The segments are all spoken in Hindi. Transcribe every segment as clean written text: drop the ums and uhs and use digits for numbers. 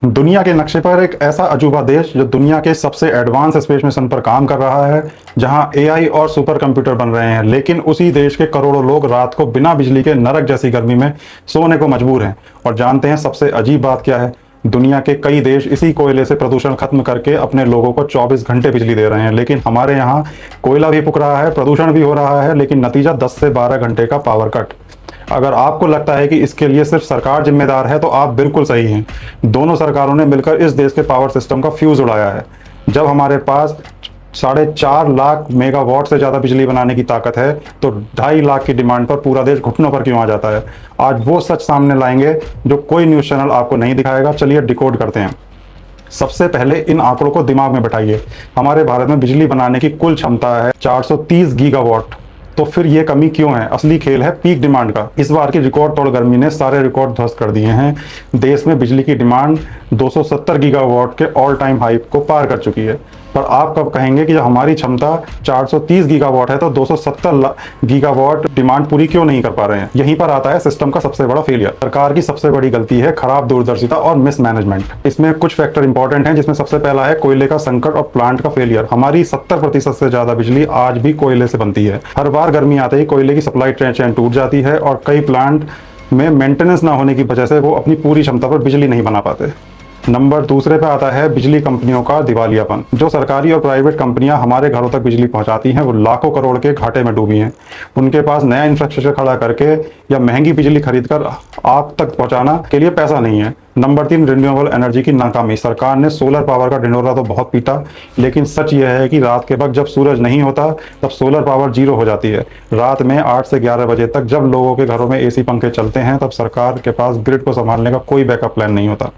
दुनिया के नक्शे पर एक ऐसा अजूबा देश जो दुनिया के सबसे एडवांस स्पेस मिशन पर काम कर रहा है, जहां एआई और सुपर कंप्यूटर बन रहे हैं, लेकिन उसी देश के करोड़ों लोग रात को बिना बिजली के नरक जैसी गर्मी में सोने को मजबूर हैं। और जानते हैं सबसे अजीब बात क्या है? दुनिया के कई देश इसी कोयले से प्रदूषण खत्म करके अपने लोगों को 24 घंटे बिजली दे रहे हैं, लेकिन हमारे यहाँ कोयला भी फूक रहा है, प्रदूषण भी हो रहा है, लेकिन नतीजा 10 से 12 घंटे का पावर कट। अगर आपको लगता है कि इसके लिए सिर्फ सरकार जिम्मेदार है, तो आप बिल्कुल सही हैं। दोनों सरकारों ने मिलकर इस देश के पावर सिस्टम का फ्यूज उड़ाया है। जब हमारे पास 4.5 लाख मेगावाट से ज़्यादा बिजली बनाने की ताकत है, तो 2.5 लाख की डिमांड पर पूरा देश घुटनों पर क्यों आ जाता है? आज वो सच सामने लाएंगे जो कोई न्यूज़ चैनल आपको नहीं दिखाएगा। चलिए डिकोड करते हैं। सबसे पहले इन आंकड़ों को दिमाग में बैठाइए। हमारे भारत में बिजली बनाने की कुल क्षमता है 430 गीगावाट। तो फिर ये कमी क्यों है? असली खेल है पीक डिमांड का। इस बार की रिकॉर्ड तोड़ गर्मी ने सारे रिकॉर्ड ध्वस्त कर दिए हैं। देश में बिजली की डिमांड 270 गीगावाट के ऑल टाइम हाई को पार कर चुकी है। पर आप कब कहेंगे कि जब हमारी क्षमता 430 गीगावाट है, तो 270 गीगावाट डिमांड पूरी क्यों नहीं कर पा रहे हैं? यहीं पर आता है सिस्टम का सबसे बड़ा फेलियर। सरकार की सबसे बड़ी गलती है खराब दूरदर्शिता और मिसमैनेजमेंट। इसमें कुछ फैक्टर इंपॉर्टेंट हैं, जिसमें सबसे पहला है कोयले का संकट और प्लांट का फेलियर। हमारी 70% से ज्यादा बिजली आज भी कोयले से बनती है। हर बार गर्मी आते ही कोयले की सप्लाई चेन टूट जाती है और कई प्लांट में मेंटेनेंस ना होने की वजह से वो अपनी पूरी क्षमता पर बिजली नहीं बना पाते। नंबर दूसरे पे आता है बिजली कंपनियों का दिवालियापन। जो सरकारी और प्राइवेट कंपनियां हमारे घरों तक बिजली पहुंचाती हैं, वो लाखों करोड़ के घाटे में डूबी हैं। उनके पास नया इंफ्रास्ट्रक्चर खड़ा करके या महंगी बिजली खरीदकर आप तक पहुंचाना के लिए पैसा नहीं है। नंबर 3, रिन्यूएबल एनर्जी की नाकामी। सरकार ने सोलर पावर का ढिंढोरा तो बहुत पीटा, लेकिन सच यह है कि रात के वक्त जब सूरज नहीं होता, तब सोलर पावर जीरो हो जाती है। रात में 8 से 11 बजे तक जब लोगों के घरों में एसी पंखे चलते हैं, तब सरकार के पास ग्रिड को संभालने का कोई बैकअप प्लान नहीं होता।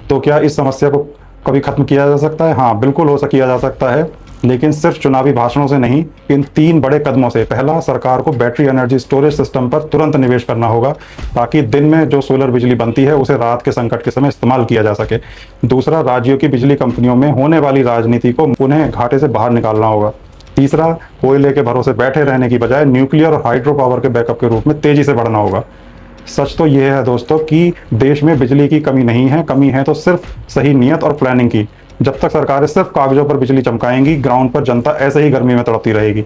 तो क्या इस समस्या को कभी खत्म किया जा सकता है? हाँ, बिल्कुल किया जा सकता है, लेकिन सिर्फ चुनावी भाषणों से नहीं, इन 3 बड़े कदमों से। पहला, सरकार को बैटरी एनर्जी स्टोरेज सिस्टम पर तुरंत निवेश करना होगा, ताकि दिन में जो सोलर बिजली बनती है उसे रात के संकट के समय इस्तेमाल किया जा सके। दूसरा, राज्यों की बिजली कंपनियों में होने वाली राजनीति को उन्हें घाटे से बाहर निकालना होगा। तीसरा, कोयले के भरोसे बैठे रहने की बजाय न्यूक्लियर और हाइड्रो पावर के बैकअप के रूप में तेजी से बढ़ना होगा। सच तो यह है दोस्तों कि देश में बिजली की कमी नहीं है, कमी है तो सिर्फ सही नियत और प्लानिंग की। जब तक सरकारें सिर्फ कागजों पर बिजली चमकाएंगी, ग्राउंड पर जनता ऐसे ही गर्मी में तड़पती रहेगी।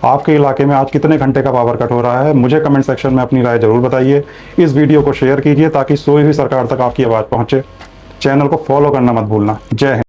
आपके इलाके में आज कितने घंटे का पावर कट हो रहा है? मुझे कमेंट सेक्शन में अपनी राय जरूर बताइए। इस वीडियो को शेयर कीजिए ताकि सोई हुई सरकार तक आपकी आवाज़ पहुंचे। चैनल को फॉलो करना मत भूलना। जय हिंद।